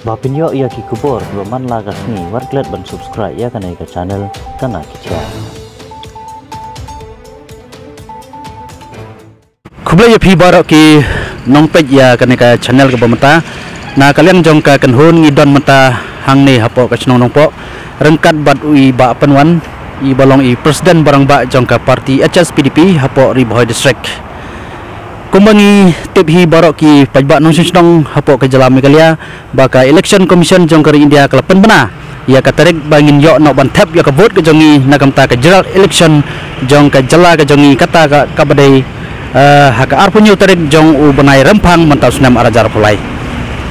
Bapinyo ia ki kubor baman lagas ni warklet ban subscribe ya kanai ka channel kana kicha. Kublai ya pi barok ki nongpej ya kanai ka channel ka bamata na kalian jong ka kanhun ngidon mata hang ni hapo ka chnong nongpo rengkat bat ui ba panwan i balong i presiden barang ba jong ka parti HSPDP hapo Ribohoi district. Kumbangi tip hi barok ki pajbak nong chnong hapo ka jalami kalia baka election commission jong kari India kelapen bana ia katarik bangin yok nok ban tap ya ka vote ka jongi nakamta ka general election jong ka jala ka jongi kata ka badai haka arpunyo tarik jong u banai rempang mentau sunam arajar pulai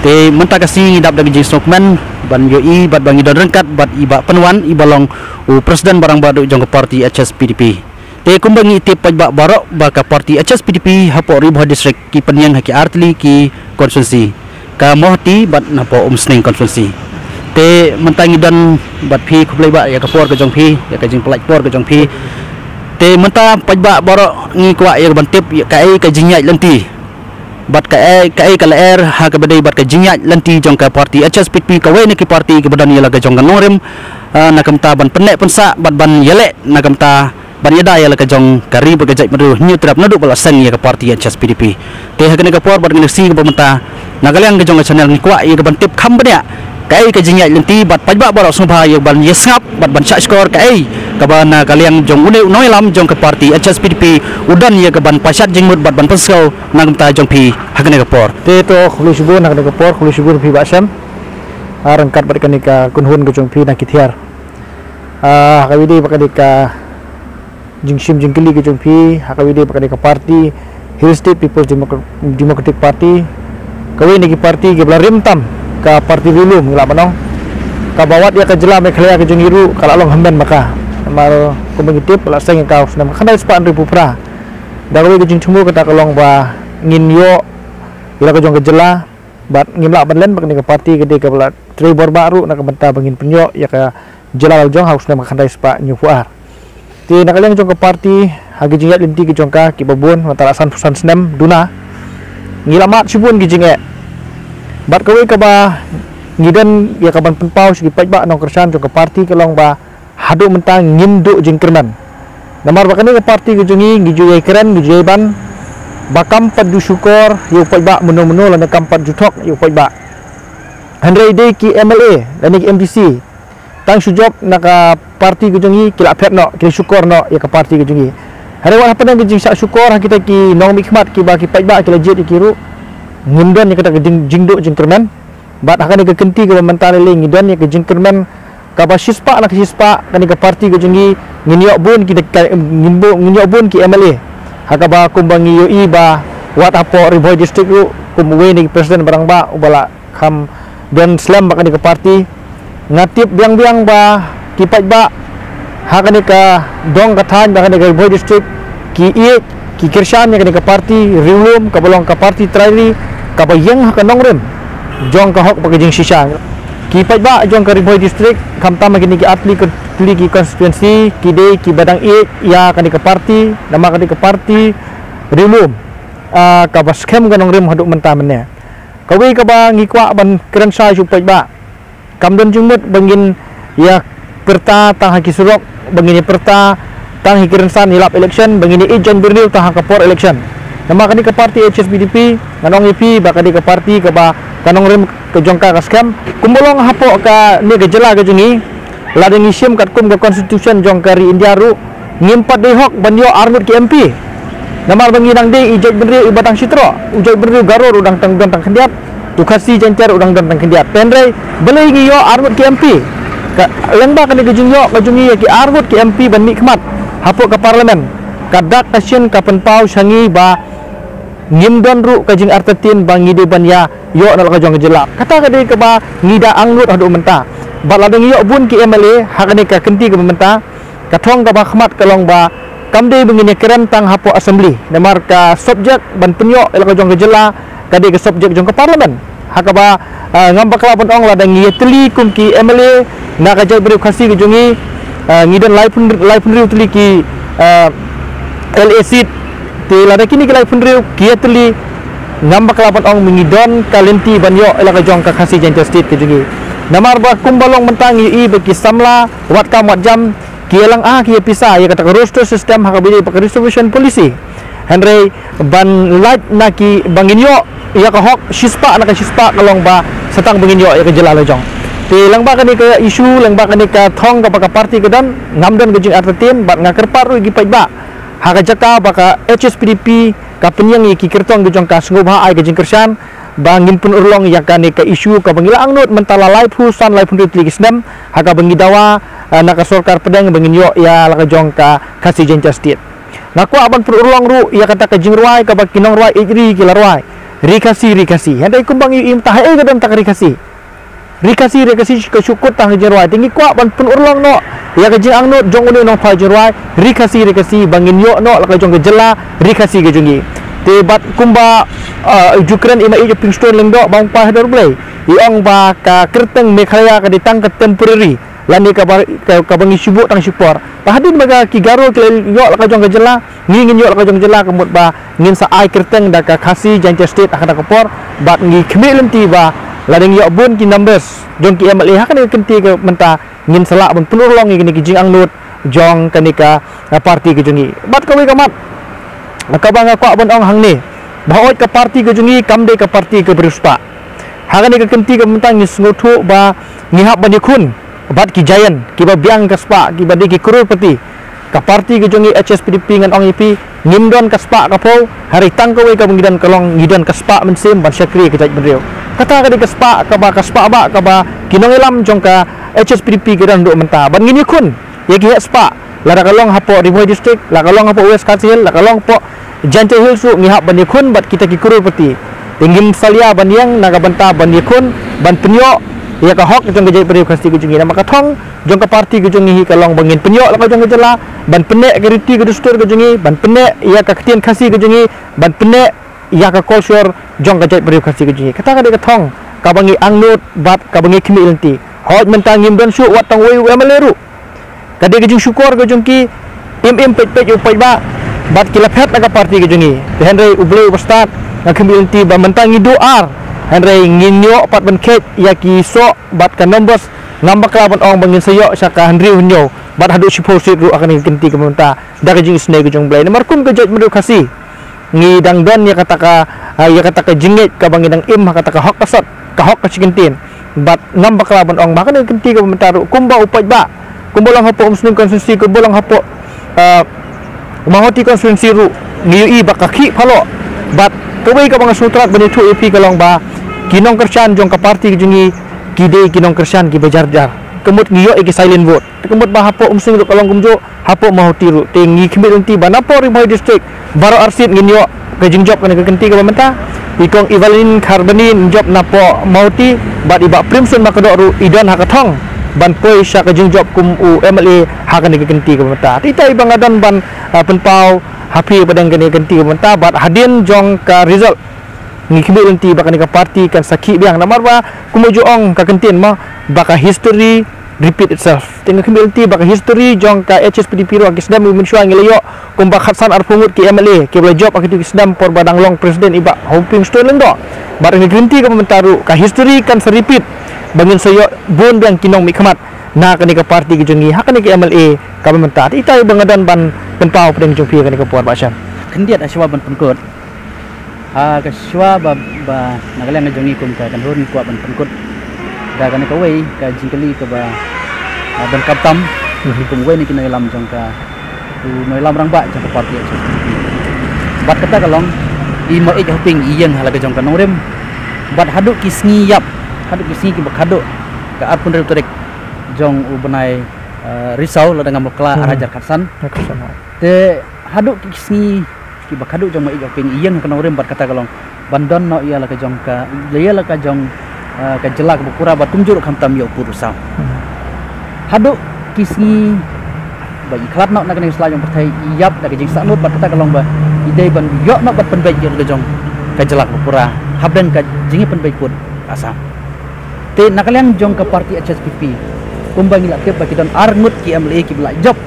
te menta kasi ngidap da jing sokmen ban yo i bat bangi don rengkat bat iba penwan i balong u presiden barang badu jong ka parti HSPDP te kumbangi tip pajbak barok baka parti HSPDP hapo Ribohoi district ki penyang haki artli ki konstitusi ka mohti bat napo umsning konstitusi te mentangi dan bat pi kublai ba ya ka por ka jong pi ya ka jing pelaj por ka jong pi te menta pajbak barok ngi kwa ya ban tip ya ka ai ka jingyai lenti bat ka ai ka laer ha ka badai bat ka jingyai lenti jong ka parti HSPDP ka we ni ki parti ka badan ya la ka jong ka norem nakamta ban penek pensa bat ban yelek nakamta ban yada ya la ka jong kari ba ka jai meru nyu trap nadu bala sen ya ka parti HSPDP te ha ka ni ka por bat ngi si ka pementa nagaliang ka jong ka channel ni kwa ya ka ban tip kham ba kai ka jingyai lenti bat pajbak barok sumba ya ban yesngap bat ban syak skor kai ka ban kaliang jong une noi lam jong ka parti HSPDP udan ya ka ban pasat jingmut bat ban pesau nangta jong pi hakane ka por te to khulu subun nak ka por khulu subun pi basam arangkat bat kanika kunhun ka jong pi nak kithiar hakawidi bakanika jingsim jingkeli ka jong pi hakawidi bakanika parti Hill State People's Democratic Party kawi ni ki parti ke belarim tam ka parti dulu ngila manong ka bawat ya ka jela me khlaya ka jong iru kala long hamban maka mar ko mengitip la seng ka sunam khandai span ribu pra dawe ka jing thumu ka kalong ba ngin yo ila ka jong ka jela bat ngimla ban len bak ni ka parti ke ka bala tribor baru nak benta bangin penyo ya ka jela jong haus nam khandai spa nyufuar ti nakaleng jong ka parti hagi jingat linti ki jong ka ki babun matara san pusan senam duna ngila mat sibun ki jinge bat kawe ka ba ngidan ya kaban penpau segi pajbak nong kersan jong ka parti kelong ba hadu mentang nginduk jing kerman namar bakani ka parti ke jongi ngiju keren ngiju ban bakam pad du syukur yu pajbak menu-menu lan kampat jutok yu pajbak handrai de ki MLA dan ki MDC tang sujok naka parti ke jongi kila phet no kila syukur no ya ka parti ke jongi hari wa hapan ke jing sak syukur kita ki nong mikmat ki ba ki pajbak ki lejit ki ru ngindon ni kata ke jingduk jingkerman bat akan ke kenti ke mentare le ngidon ni ke jingkerman ka ba sispa nak sispa kan ke parti ke jengi nginyok bun ki ngimbo nginyok bun ki MLA haka ba kumbangi yo i ba wat apo Ribohoi district ru kumwe ni presiden barang ba ubala kham dan slam ba kan ke parti ngatip biang-biang ba ki pajba haka ni ka dong kathan ba kan ke Ribohoi district ki i ki kirshan ni kan ke parti riulum ka bolong ka parti traili ka ba yang haka nongrem jong ka hok ba jing sisa ki pajba jong ka Ribohoi district kam tama kini ki atli ke tuli ki konstituensi ki de ki badang i ya kan ke parti nama kan ke parti riulum ka ba skem ganong rem haduk menta mennya kawi ka ba ngikwa ban keren sa ju pajba kam don jumut bangin ya perta tang haki surok bangin perta tang hikiren san hilap election bangin i jan berniu tang kapor election nama kan ke parti HSPDP nganong ipi ba kan ke parti ka ba kanong rem ke jongka ka scam kumbolong hapo ka ni ke jela ke jungi ladeng isim kat kum ke constitution jongkari India ru ngimpat de hok banyo armut ki MP namar bangi dang de ijoj benri ibatang sitro ujoj benri garor udang tang kendiat tukasi jencer udang tang kendiat penrei belai ngi yo armut ki MP ka lengba kan ke jungyo ke jungi ki armut ki MP ban nikmat hapo ke parlemen kadak kasien ka penpau sangi ba ngimdon ru kajing artetin bang ngide ban ya yo nal ka jong jela kata ka de ka ba ngida angnut hadu menta bat ladeng yo bun ki MLA hakane ka kenti ka menta ka thong ka ba khmat kalong ba kamde bengine keren tang hapo assembly namar ka subjek ban penyo el ka jong jela ka de ka subjek jong ka parlemen hakaba ngam bakla pon ong ladeng ye teli kum ki MLA na ka jai beri khasi ki jongi ngidan live riu teli ki LAC te lada kini kelai punriu kia teli ngambak lapan ong mengidon kalenti banyo elaka jong ka khasi Gentle State ke jungi namar ba kumbalong mentang i bagi samla wat kam wat jam kielang ki pisa ya kata roster system hakabili pak distribution policy Henry ban light naki banginyo ya ka hok shispa naka shispa kalong ba setang banginyo ya ka jelala jong ti lang ba kani ka isu lang ba kani ka thong ka party kedan ngamdan gejing artetin bat ngakar paru gi pajba haka jaka baka HSPDP ka penyang ki kertong gejong ka sngub ha ai gejing kersan bangin pun urlong yakani ka isu ka bangila angnut mentala live husan live hundred ligisdam haka bangidawa naka sorkar pedang banginyo ya laka jong ka khasi Gentle State ngaku aban pun urlong ru ya kata ka jingruai ka bakinong ruai ijri kilarwai rikasi handai kumbang im tahai gadam tak rikasi ke syukut tang jingruai tinggi ku aban pun urlong no ya ka jing angnut jong uni nong phai jingruai rikasi banginyo no laka jong ke jela rikasi ke jungi Tebat kumba Ukraine ima ijo pingston lengdo bang pa hedor blay iong ba ka kerteng Meghalaya ka ditang ka temporary lani ka bangi sibuk tang support pahadin baga ki garo ke yo la ka jong gejela ngin yo la ka jong jela kemut ba ngin sa ai kerteng da ka khasi Gentle State akada kapor bat ngi khmil lenti ba lading yo bun ki numbers jong ki MLA hakane kenti ke menta ngin salak bun penurlong ngini ki jing angnut jong kanika parti ke jongi bat kawi kamat makabanga kwa bon ong hang ni bahot ka parti ke jungi kamde ka parti ke beruspa hangani ka kenti ka mentang ni sngotu ba ngihap bani kun bat ki giant ki ba biang ka spa ki ba ki crorepati ka parti ke jungi HSPDP ngan ong IP ngimdon ka spa ka po hari tangko we ka bangidan kalong ngidon ka spa mensim ban syakri ke jaj bendeu kata ka di ka spa ba ka ba kinong ilam jong ka HSPDP ke dan duk menta ban ngini kun ya ki spa lara kalong hapo Riboy district la kalong hapo West Council la kalong po Gentle Hill su ngihap ban yakun bat kita ki crorepati tinggim salia ban yang naga banta ban yakun ban penyo ya ka hok jong gejai periuk khasti gejungi nama ka thong jong ka parti gejungi hi kalong bangin penyo la ka jong gejala ban penek geriti gedustur gejungi ban penek ya ka ketien khasi gejungi ban penek ya ka culture jong gejai periuk khasti gejungi kata ka de ka thong ka bangi angnut bat ka bangi khmi lenti hoj mentang ngim don su wat tang wei meleru kade gejung syukur gejung ki im pej upai ba bat kilaphet naga parti gejungi henry ublei ubastat na khmilenti ba mentang doar henry nginyo pat ban khet ya ki so bat ka numbers ngambak laban ong bangin sayo saka henry hunyo bat hadu sipo sit ru akan kenti kemunta da gejung isne gejung blai nomor kun gejot medu khasi ngi dang don ya kata ka jingit ka bangin dang im kata ka hok kasat ka hok ka cikentin bat ngambak laban ong bahkan kenti kemunta ru kumba upai ba kumbolang hapo muslim konstitusi kumbolang hapo mahoti konstitusi ru ngiui bakaki phalo bat kawai ka mga sutrat bani thu EP kalong ba kinong kersan jong ka parti jungi kide kinong kersan ki bajar-jar kemut ngiyo iki silent vote kemut ba hapo umsing ru kalong kumjo hapo mahoti ru tingi khmit unti ba napo Riboy district baro arsit nginyo ka jingjop kana ka kenti ka bamenta ikong Evelyn Carbanin job napo mahoti bat iba primsun makado ru idon hakathong ban poi sya ka jingjop kum u MLA hakan ka kenti ka bamenta tita ibang adan ban penpau hapi padang kani kenti ka bamenta bat hadin jong ka result ngikbi unti bakani ka parti kan sakhi biang namar ba kumuju ong ka kentin ma baka history repeat itself tinggal kembali unti baka history jong ka HSPDP ro kisdam min syua ngelayo kum ba khatsan arpungut ki MLA ki bela job akitu kisdam por badang long presiden iba hoping stolen do bar ngi kenti ka mentaru ka history kan repeat bangin sayo bon biang kinong mikmat na kani ka parti ki jongi hakani ki MLA ka mentar ita bangadan ban penpau pedeng jong pi kani ka por ba syam kendiat aswa ban penkut ka sywa ba nagalang jongi kum ka kanhun ku ban penkut da kan ka wei ka jingkali ka ba ban kaptam kum wei ni kina lam jong ka noi lam rang ba jong ka parti bat kata kalong i ma e hoping iyang hala ka jong ka nongrem bat haduk kisngi yap haduk kisngi ki bakhado ka arpun reu torek jong u banai risau la dengan mokla arajar khatsan te haduk kisngi ki bakhado jong ma e hoping iyang ka nongrem bat kata kalong bandon no ia la ka jong ka leya la ka jong ka jelak bukura batum juruk hamtam yo purusau haduk kisngi ba iklat nok nak ni selajong pertai iyap dak jing sanut bat kata kalong ba idai ban yo nok bat penbaik yo ka jong ka jelak bukura habdan ka jingi penbaik pun asam te nakalian jong ka parti HSPP kumbang ilak ke baki don arngut ki MLA ki bela job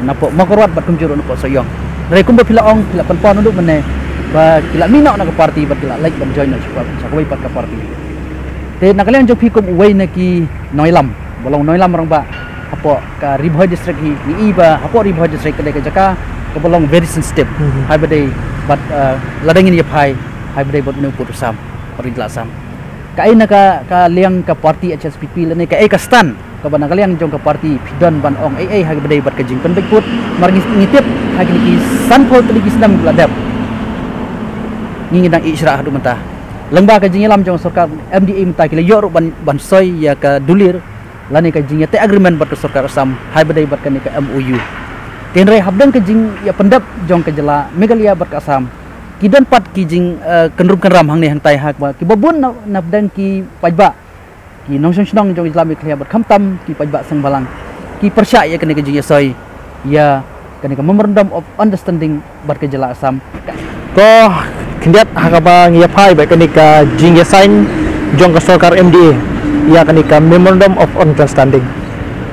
napo makorwat batum juruk napo soyong dari kumba pila ong pila penpon nduk mene ba kila mina na ka party ba kila like ban join na sa kawai pat ka party te nakalian jong pikum uway na ki Noilam bolong Noilam rang ba apo ka Ribhoy district ni iba apo Ribhoy district ka jaka ka bolong very sensitive hai badai but ladangin ya phai hai badai bot nu putusam perintah sam ka ai na ka liang ka party HSPP lani ka ai ka stan ka ban nakalian jong ka party pidon ban ong ai hai badai bat ka jing pen put mar ngitip hai ki sanpol tadi kisnam ladap ngidang isra hadu mentah lengba ka jing lam jong sarkar MDA mentah kila yo ban soy ya ka dulir lani ka jing te agreement bat ka sarkar Assam hai badai bat ka ni ka MOU tenre habdang ka jing ya pendap jong ka jela Meghalaya bat ka Assam kidan pat ki jing kenrum kenram hang ne hang tai hak ba ki babun nabdang ki pajba ki nong song jong islamic klia bat khamtam ki pajba sang balang ki persya ya ka ni ka jing ya soy ya ka ni ka memorandum of understanding bat ka jela Assam ko kendiat hakaba ngiapai baik kenika jing ya sign jong ka sarkar MDA ia kenika memorandum of understanding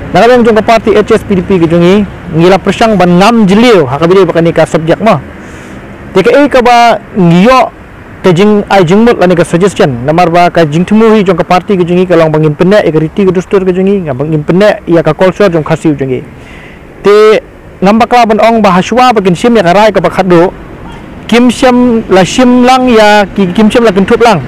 nakalian jong ka party HSPDP gejungi ngila persang ban ngam jeliu hakabide ba kenika subjek ma TKA ka ba ngiyo te jing ai jingmut lani ka suggestion namar ba ka jing tumuhi jong ka party gejungi kalong bangin penne e riti ka dustur gejungi ngam bangin penne ia ka culture jong khasiu jungi te ngam bakla ban ong ba haswa bagin sim ya karai ka bakhado kim siam la sim lang ya kim siam la kentup lang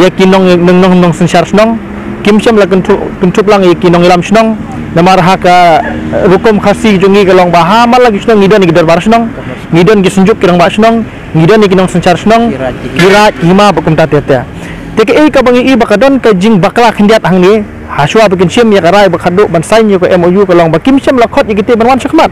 ya kinong nong sensar snong kim siam la kentup lang ya kinong ilam snong namar haka rukum khasi jungi kalong ba hamal lagi snong ngidan gidar bar snong ngidan gi sunjuk kirang ba snong ngidan ni kinong sensar snong kira hima bakum tateta TKA ka bangi i bakadon ka jing bakla khindiat hang ni haswa bikin sim ya karai bakado ban sign yo ka MOU kalong ba kim siam la khot igite ban wan sakmat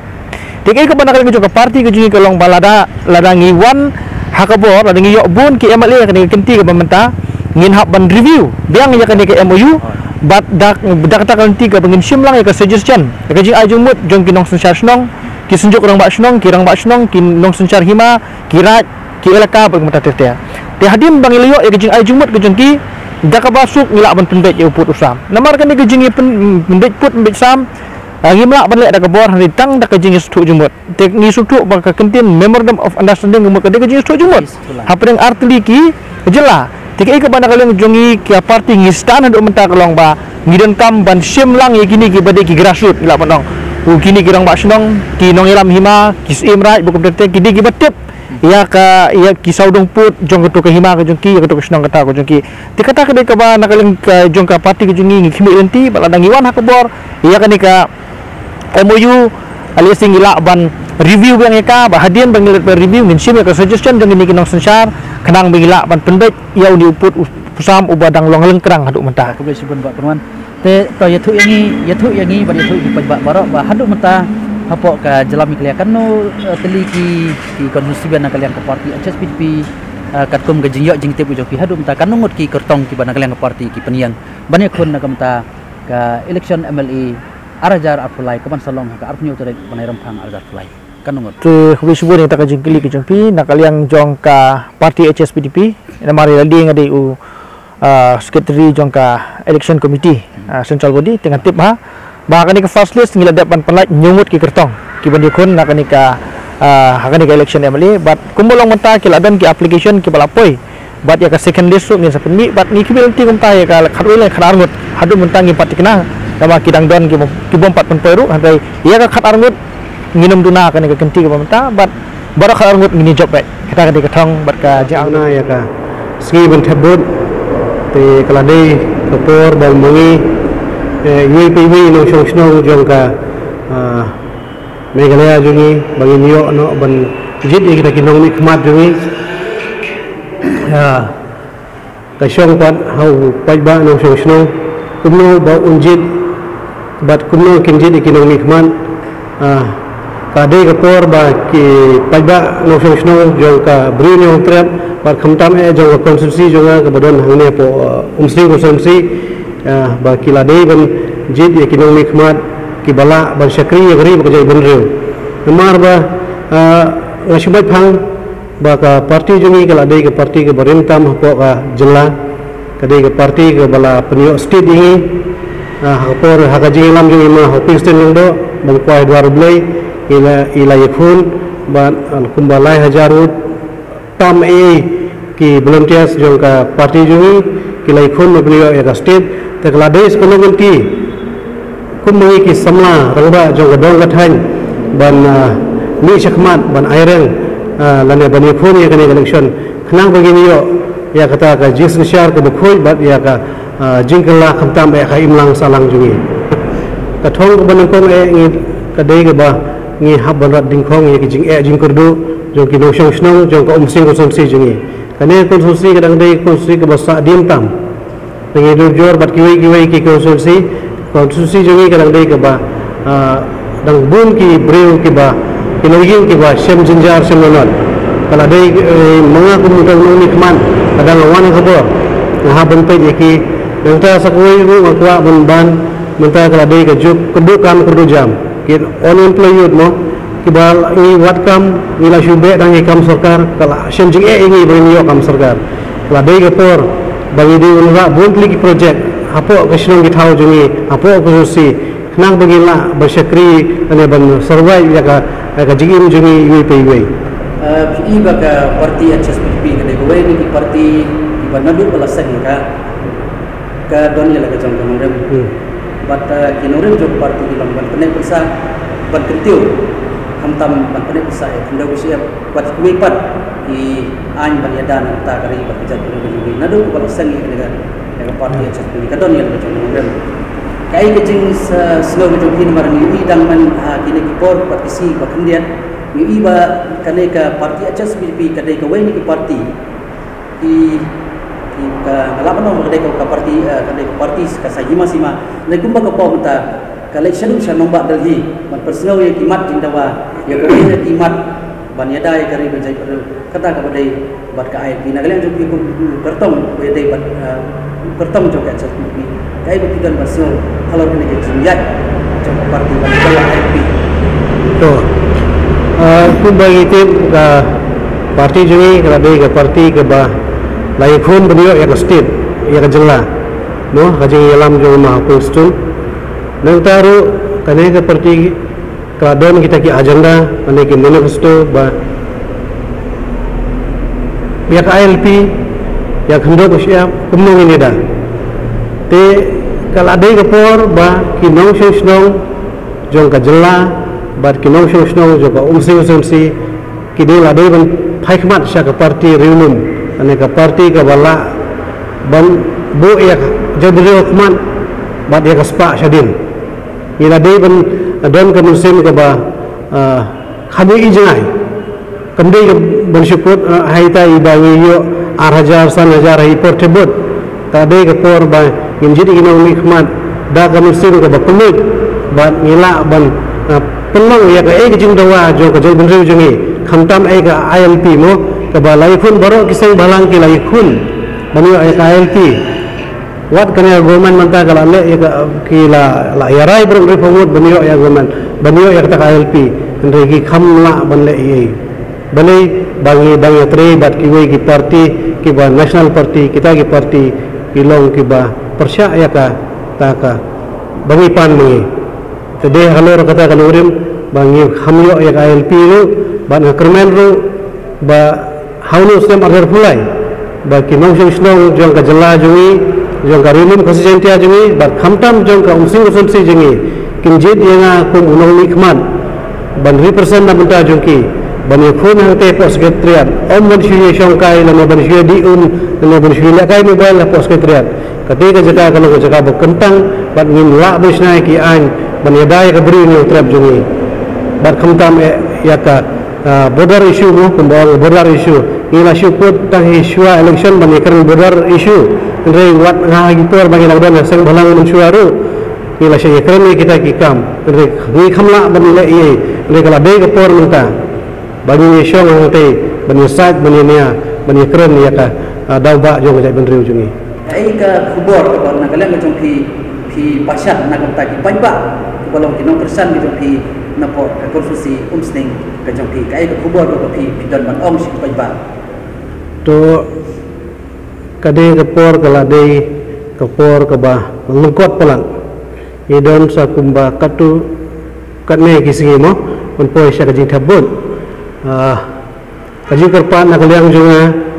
TKA ka banakal ngi ka party ka jungi kalong balada ladangi wan hakabor ladangi yok bun ki MLA ka ni kenti ka pementa ngin hab ban review biang ya ka ni ka MOU bat dak kata kenti ka bangin sim lang ya ka suggestion ka jing ajung mut jong kinong sensar snong ki sunjuk orang ba snong kirang ba snong kinong sensar hima kirat ki elaka pementa tete te hadim bang ilyo ya ka jing ajung mut ka jong ki dak basuk ngilak ban pendek ya uput usam namar ka ni ka jing pendek put pendek sam ngimla ban lek dak bor hari tang dak jing stu jumut tek ni sutu ba ka kentin memorandum of understanding ngum ka dak jing stu jumut hapreng artli ki jela TKA ka ban kaleng jongi ki party ngistan adu menta kalong ba ngidan kam ban sim lang ye kini ki bade ki grassroot ila panong kini kirang ba snong ki nong ilam hima ki imrai bukum tete ki di ki batep ya ka ya ki saudong put jong ka hima ka jongki ka to snong kata ko jongki ti kata ka de ka ba nakaleng ka jong ka party ka jongi ngi khimi enti baladang iwan hakabor ya ka ni ka MOU alias ngila ban review bang eka ba hadian bang review min sim ka suggestion jong ni kinong sensar kenang bingila ban pendek ia uni uput pusam ubadang long lengkrang haduk mentah ko besibun ba kawan te to yathu yangi ba yathu di pajba barok ba haduk mentah hapo ka jelami kaliakan no teliki ki konstitusi na kalian ka party HSPDP katkum ga jing yo jing te bujo ki haduk mentah kanungut ki kertong ki bana kalian ka party ki peniang banyak kun na kamta ka election MLA arajar arfulai kaman salong ka arpunyo tare banai rampang arajar fulai kanungut tu hobi subuh ni tak jingkili ke jongpi nakaliang jong ka party HSPDP namari ladi ngadi u secretary jong ka election committee central body tengah tip ha bahkan ni ka first list ngila dapat penlait nyungut ki kertong ki bandikun nakani ka hakani ka election MLA but kumbolong menta ki ladan ki application ki balapoi but ya ka second list su ngin sapni but ni ki belti kumta ya ka kharwile kharangut hadu mentangi patikna nama kidang don ki bompat pen peru handai ia ka kharangut nginum duna kan ka kenti ka pementa but bara kharangut ngini job baik kita ka ketong bat ka jang na ya ka ski ben tebut te kalade kapor bal mangi UPV no shong jong ka Meghalaya jungi bagi niyo no ban jid kita kinong mi khmat jungi ka shong pat hau pajba no shong kumno ba unjid bat kumno kinjid kinong mi khmat kade kapor ba ki pajba no shong jong ka brin yung trap bat khamtam jong ka konstitusi jong ka badon hangne po umsri ko samsi ba kilade ban jid kinong mi khmat ki bala ban syakri gari ba jai ban rew namar ba ngasibat phang ba ka parti jungi kala dei ka parti ke barentam po ka jela ka dei ka parti ke bala penyo state ini hapor hakaji lam jungi ma hoping stand ndo bang kwai dwar blai ila yakun ban al kumbalai hajarut tam ki volunteers jong ka parti jungi ki lai khun me brio ya state te kala des kono nganti kum mengi ki samla rangba jong ka dong ka than ban ni shakmat ban aireng lane bani khun ya kane election khnang begini yo ya kata ka jis syar ko bukhoi bat ya ka jingkala khamtam e kha imlang salang jungi ka thong ko ban ko e ngi ka dei ke ba ngi habban rat ding khong ye ki jing kurdu jong ki no shong snong jong ka sing ko som si jungi kane konsulsi kadang dei konsulsi ke basa dim tam ngi do jor bat ki konsulsi jungi kadang dei ke ba dang bun ki breu ki ba kinogin ki ba shem jinjar shem non kala dei mga kumutang no nikman kadang wan ka bo ha ban pe ye ki dang ta sakoi ru ngwa ban mentah kala dei ka juk kedukan kerdu jam kin unemployed mo kibal ini watkam nila syube dan ikam sarkar kala shenjing ini berinyo kam sarkar kala dei ke por bagi di unra buntli ki project apo kesnong ki thau jungi apo kususi nang bagila bersyakri ane ban survive ya ka jigim jungi ini peiwe pi ba ka parti HSPP ke ko ni ki parti ba nadu palasan ka don ya la ka jong rem bat kinorin jok parti bilang ban kene persa ban kentiu hamtam ban kene persa kenda usia bat kuipat ki an ban yadan ta kari bat jat ni nadu ko balasang ni kan ya parti achat ni kadon ya jok rem kai ke jing slow jok hin mar ni dang man kini ki por partisi ba kendian ni ba kane ka parti achat SPP kadai ka wai ni ki parti ki ka laban no kadai ka parti kadai ka parti ka sajima sima lai kumba ka pom ta kalai shadu shanong ba dalhi man personal ye kimat jindawa ya ko ye kimat ban yada ye kari bajai per kata ka badai bat ka ai bina kalian jo ki kartong ko ye dai bat kartong jo ka chat ni kai ba kidan personal kalau ni ke jinjat jo parti ban kala IP to kumba itu ka parti jungi kala dei ka parti ke ba lai khun brio ya ka state ya ka jengla no haji alam jo ma konstitun nang taru kane ka parti kadon kita ki agenda ane ki manifesto ba ya ka ILP ya khando ko sia kumno ni da te kala dei ka por ba ki nong shong jong ka jela ba ki nong shong jo ka umsi ki de la dei ban phaikmat sha ka parti reunum ane ka parti ka bala ban bu ya jadi hukuman bad ya kaspa syadin ila dei ban don ka musim ka ba khabi ijnai kandei ban syukut haita ibawi yo 8000 1000 hi portable ta dei ka por ba injidi ina hikmat da ka musim ka ba kumit ba ngila ban penang ya ka ek jing dawa jo ka jol ban riu jungi khamtam ek ILP mo ka ba lai khun baro kisang balang ki lai khun bani ek ILP wat kena government manta kala le ki la yarai bro reformut banyo ya government banyo ya kata KLP andre ki khamla banle ye bale bangi bangi tre bat ki we ki parti ki ba national party kita ki parti pilong ki ba persya ya ka ta ka bangi pan ni tede halor kata kan urim bangi khamlo ya KLP ru ban kermen ru ba haunu sem arder pulai ba ki nong snong jong ka jela jungi jong ka rinum konsistentia jungi ba khamtam jong ka umsing usumsi jungi kinjit yenga kum unong nikmat ban represent na bunta jongki ban yakhun hangte pos secretariat om ban shiri shongkai lama ban shiri di lama ban shiri lakai mobile la pos secretariat ketika jaka kalau jaka bekentang ban ngin la bisnai ki an ban yadai ka beri ni trap jungi ban khamtam ya ka border issue mo kumbang border issue ila syukut tang issue election ban ikran border issue re wat ngagi por bagi nagdan sang balang mensuaru ila shay ikran kita kikam re ni khamla ban le ye re kala be ka por minta bagi ni syong ngate ban sat ban nia ban ikran ya ka dawba jong jai ban riu jungi ai ka khubor ka na kala jong pi pasat na ka ki panba balong kinong persan jong pi na po ka konfusi umsning ka jong pi kai ka khubor ka pi dan ban om si panba to kade ka por kala de ka por ka ba lengkot palang idon sa kumba katu katne kisigi mo pun poy sya kajing thabun kajing kerpat nak liang jonga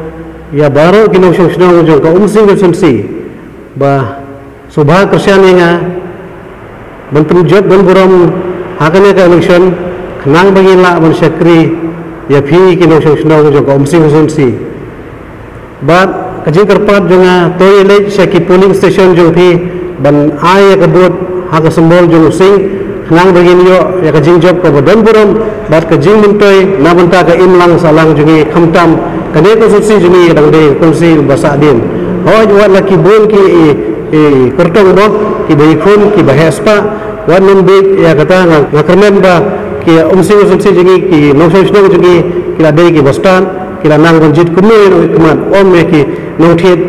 ya baru kinong song jong ka umsing ke sunsi ba subha kersian nga bantu job ban buram hakane ka election kenang bagi la ban syakri ya phi kinong song jong ka umsing ke sunsi ba kajing kerpat jonga toilet syaki polling station jong phi ban ai ka bot ha ka sembol jong sing kenang bagi yo ya kajing job ka ban buram bat kajing muntoy na banta ka imlang salang jongi khamtam kane ko sunsi jongi dang de konsi basa din hoj wat laki bon ki kertong bo ki bayi khun ki bahespa wan nun big ya kata ngakermen ba ki umsing sunsi jongi ki nongsong snong jongi kila de ki bostan kila nang banjit kumne kumat om me ki nongthet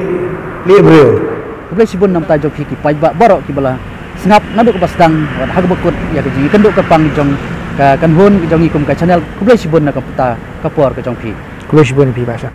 libreo Kublai sibun nam ta jok ki pai ba borok ki bala sengap ngaduk bastang wat hagbekut ya ke kenduk ke pang jong ka kanhun jong ikum ka channel kublai sibun na ka puta kapor ka jong phi Kulish pun pi bahasa.